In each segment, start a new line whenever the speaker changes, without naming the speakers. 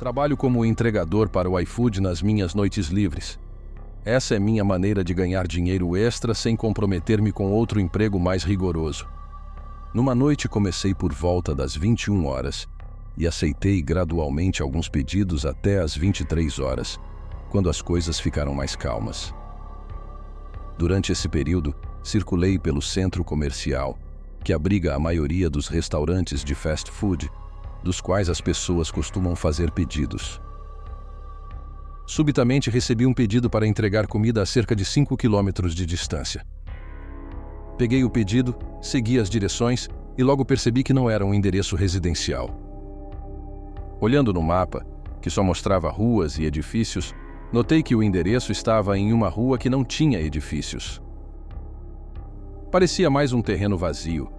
Trabalho como entregador para o iFood nas minhas noites livres. Essa é minha maneira de ganhar dinheiro extra sem comprometer-me com outro emprego mais rigoroso. Numa noite comecei por volta das 21 horas e aceitei gradualmente alguns pedidos até as 23 horas, quando as coisas ficaram mais calmas. Durante esse período, circulei pelo centro comercial, que abriga a maioria dos restaurantes de fast food, dos quais as pessoas costumam fazer pedidos. Subitamente recebi um pedido para entregar comida a cerca de 5 quilômetros de distância. Peguei o pedido, segui as direções e logo percebi que não era um endereço residencial. Olhando no mapa, que só mostrava ruas e edifícios, notei que o endereço estava em uma rua que não tinha edifícios. Parecia mais um terreno vazio,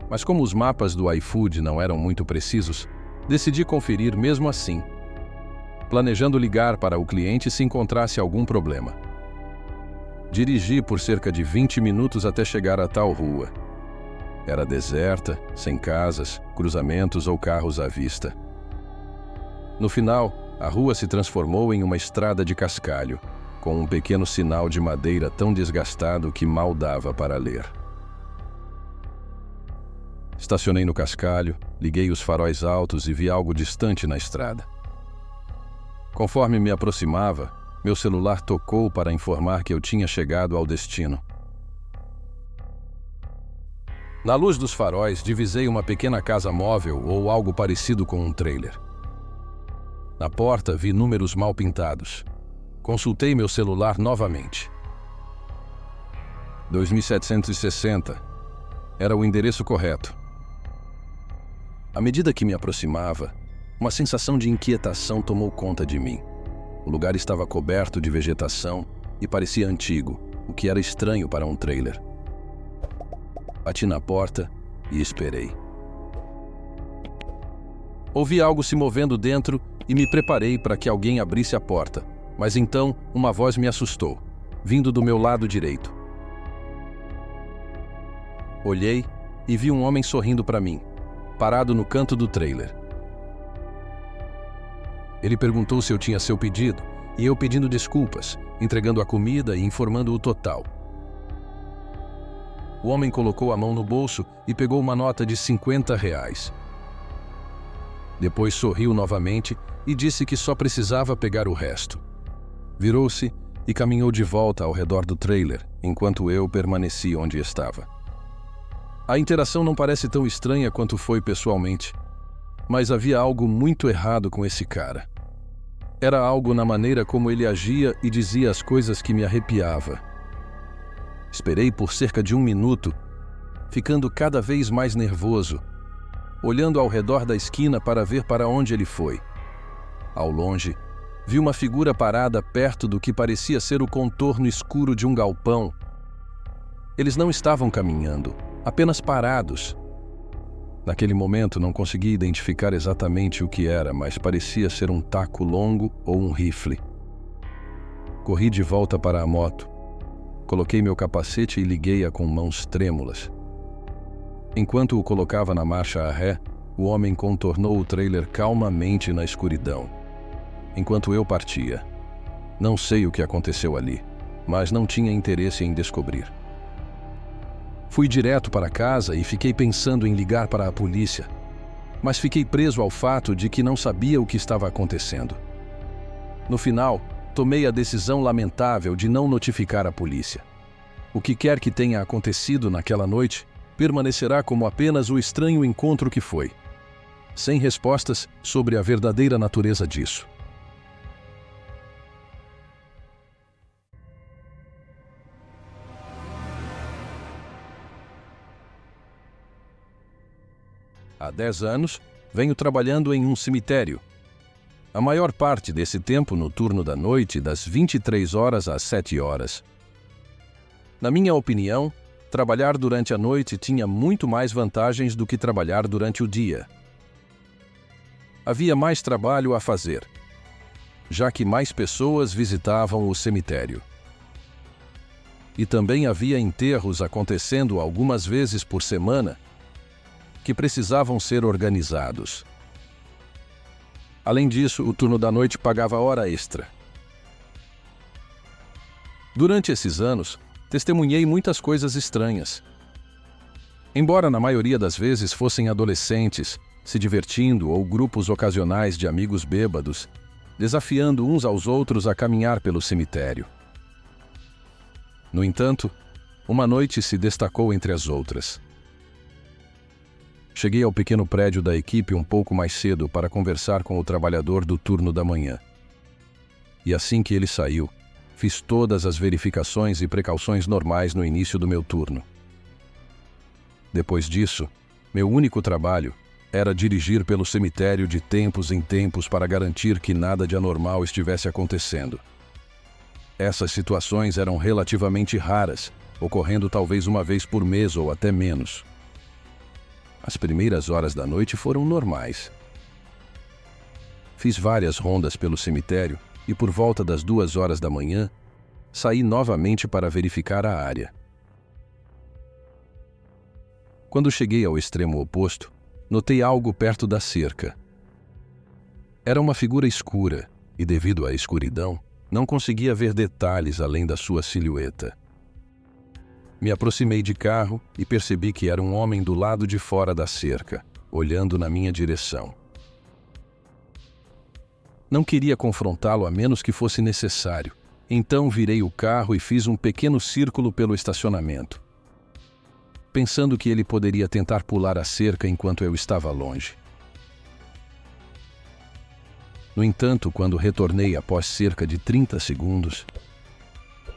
mas como os mapas do iFood não eram muito precisos, decidi conferir mesmo assim, planejando ligar para o cliente se encontrasse algum problema. Dirigi por cerca de 20 minutos até chegar a tal rua. Era deserta, sem casas, cruzamentos ou carros à vista. No final, a rua se transformou em uma estrada de cascalho, com um pequeno sinal de madeira tão desgastado que mal dava para ler. Estacionei no cascalho, liguei os faróis altos e vi algo distante na estrada. Conforme me aproximava, meu celular tocou para informar que eu tinha chegado ao destino. Na luz dos faróis, divisei uma pequena casa móvel ou algo parecido com um trailer. Na porta, vi números mal pintados. Consultei meu celular novamente. 2760. Era o endereço correto. À medida que me aproximava, uma sensação de inquietação tomou conta de mim. O lugar estava coberto de vegetação e parecia antigo, o que era estranho para um trailer. Bati na porta e esperei. Ouvi algo se movendo dentro e me preparei para que alguém abrisse a porta, mas então uma voz me assustou, vindo do meu lado direito. Olhei e vi um homem sorrindo para mim, parado no canto do trailer. Ele perguntou se eu tinha seu pedido, e eu pedindo desculpas, entregando a comida e informando o total. O homem colocou a mão no bolso e pegou uma nota de R$50. Depois sorriu novamente e disse que só precisava pegar o resto. Virou-se e caminhou de volta ao redor do trailer, enquanto eu permaneci onde estava. A interação não parece tão estranha quanto foi pessoalmente, mas havia algo muito errado com esse cara. Era algo na maneira como ele agia e dizia as coisas que me arrepiava. Esperei por cerca de 1 minuto, ficando cada vez mais nervoso, olhando ao redor da esquina para ver para onde ele foi. Ao longe, vi uma figura parada perto do que parecia ser o contorno escuro de um galpão. Eles não estavam caminhando, apenas parados. Naquele momento não consegui identificar exatamente o que era, mas parecia ser um taco longo ou um rifle. Corri de volta para a moto. Coloquei meu capacete e liguei-a com mãos trêmulas. Enquanto o colocava na marcha a ré, o homem contornou o trailer calmamente na escuridão, enquanto eu partia. Não sei o que aconteceu ali, mas não tinha interesse em descobrir. Fui direto para casa e fiquei pensando em ligar para a polícia, mas fiquei preso ao fato de que não sabia o que estava acontecendo. No final, tomei a decisão lamentável de não notificar a polícia. O que quer que tenha acontecido naquela noite permanecerá como apenas o estranho encontro que foi, sem respostas sobre a verdadeira natureza disso. Há 10 anos, venho trabalhando em um cemitério. A maior parte desse tempo no turno da noite, das 23 horas às 7 horas. Na minha opinião, trabalhar durante a noite tinha muito mais vantagens do que trabalhar durante o dia. Havia mais trabalho a fazer, já que mais pessoas visitavam o cemitério. E também havia enterros acontecendo algumas vezes por semana, que precisavam ser organizados. Além disso, o turno da noite pagava hora extra. Durante esses anos, testemunhei muitas coisas estranhas. Embora na maioria das vezes fossem adolescentes, se divertindo ou grupos ocasionais de amigos bêbados, desafiando uns aos outros a caminhar pelo cemitério. No entanto, uma noite se destacou entre as outras. Cheguei ao pequeno prédio da equipe um pouco mais cedo para conversar com o trabalhador do turno da manhã. E assim que ele saiu, fiz todas as verificações e precauções normais no início do meu turno. Depois disso, meu único trabalho era dirigir pelo cemitério de tempos em tempos para garantir que nada de anormal estivesse acontecendo. Essas situações eram relativamente raras, ocorrendo talvez uma vez por mês ou até menos. As primeiras horas da noite foram normais. Fiz várias rondas pelo cemitério e por volta das 2 horas da manhã, saí novamente para verificar a área. Quando cheguei ao extremo oposto, notei algo perto da cerca. Era uma figura escura e, devido à escuridão, não conseguia ver detalhes além da sua silhueta. Me aproximei de carro e percebi que era um homem do lado de fora da cerca, olhando na minha direção. Não queria confrontá-lo a menos que fosse necessário, então virei o carro e fiz um pequeno círculo pelo estacionamento, pensando que ele poderia tentar pular a cerca enquanto eu estava longe. No entanto, quando retornei após cerca de 30 segundos,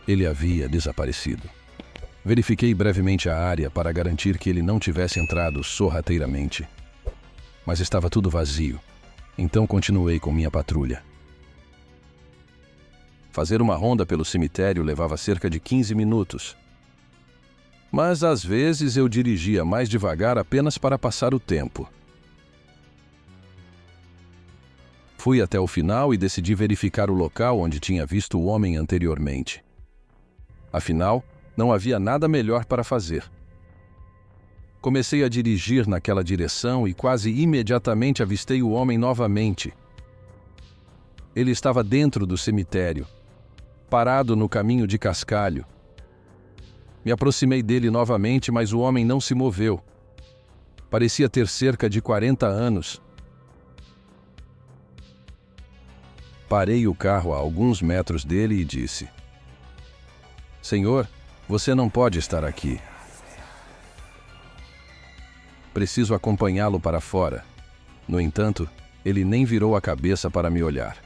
ele havia desaparecido. Verifiquei brevemente a área para garantir que ele não tivesse entrado sorrateiramente, mas estava tudo vazio, então continuei com minha patrulha. Fazer uma ronda pelo cemitério levava cerca de 15 minutos, mas às vezes eu dirigia mais devagar apenas para passar o tempo. Fui até o final e decidi verificar o local onde tinha visto o homem anteriormente. Afinal, não havia nada melhor para fazer. Comecei a dirigir naquela direção e quase imediatamente avistei o homem novamente. Ele estava dentro do cemitério, parado no caminho de cascalho. Me aproximei dele novamente, mas o homem não se moveu. Parecia ter cerca de 40 anos. Parei o carro a alguns metros dele e disse: "Senhor, você não pode estar aqui. Preciso acompanhá-lo para fora." No entanto, ele nem virou a cabeça para me olhar.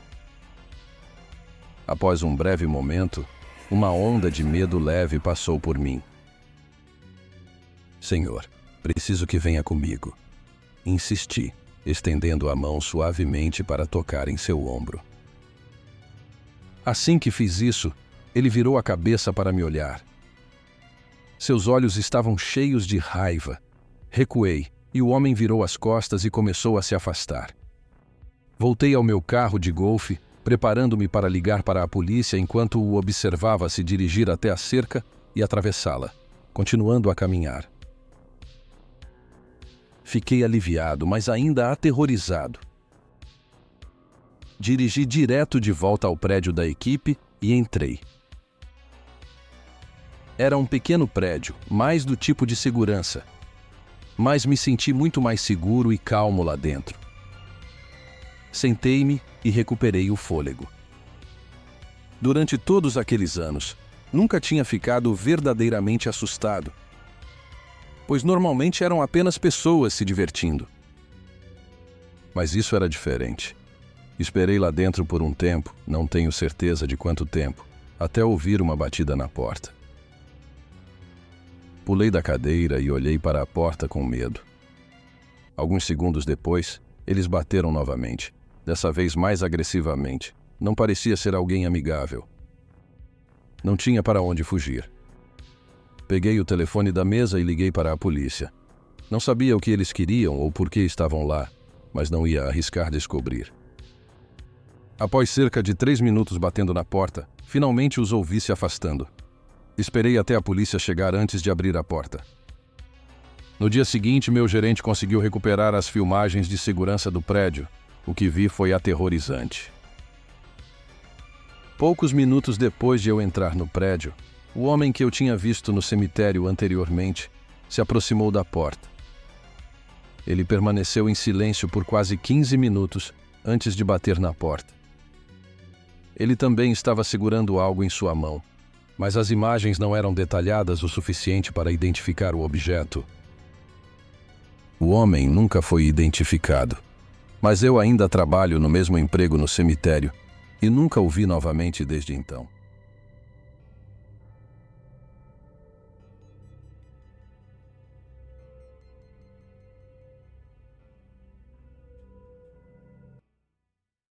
Após um breve momento, uma onda de medo leve passou por mim. "Senhor, preciso que venha comigo." Insisti, estendendo a mão suavemente para tocar em seu ombro. Assim que fiz isso, ele virou a cabeça para me olhar. Seus olhos estavam cheios de raiva. Recuei, e o homem virou as costas e começou a se afastar. Voltei ao meu carro de golfe, preparando-me para ligar para a polícia enquanto o observava se dirigir até a cerca e atravessá-la, continuando a caminhar. Fiquei aliviado, mas ainda aterrorizado. Dirigi direto de volta ao prédio da equipe e entrei. Era um pequeno prédio, mais do tipo de segurança, mas me senti muito mais seguro e calmo lá dentro. Sentei-me e recuperei o fôlego. Durante todos aqueles anos, nunca tinha ficado verdadeiramente assustado, pois normalmente eram apenas pessoas se divertindo. Mas isso era diferente. Esperei lá dentro por um tempo, não tenho certeza de quanto tempo, até ouvir uma batida na porta. Pulei da cadeira e olhei para a porta com medo. Alguns segundos depois, eles bateram novamente, dessa vez mais agressivamente. Não parecia ser alguém amigável. Não tinha para onde fugir. Peguei o telefone da mesa e liguei para a polícia. Não sabia o que eles queriam ou por que estavam lá, mas não ia arriscar descobrir. Após cerca de 3 minutos batendo na porta, finalmente os ouvi se afastando. Esperei até a polícia chegar antes de abrir a porta. No dia seguinte, meu gerente conseguiu recuperar as filmagens de segurança do prédio, O que vi foi aterrorizante. Poucos minutos depois de eu entrar no prédio, o homem que eu tinha visto no cemitério anteriormente se aproximou da porta. Ele permaneceu em silêncio por quase 15 minutos antes de bater na porta. Ele também estava segurando algo em sua mão, mas as imagens não eram detalhadas o suficiente para identificar o objeto. O homem nunca foi identificado, mas eu ainda trabalho no mesmo emprego no cemitério e nunca o vi novamente desde então.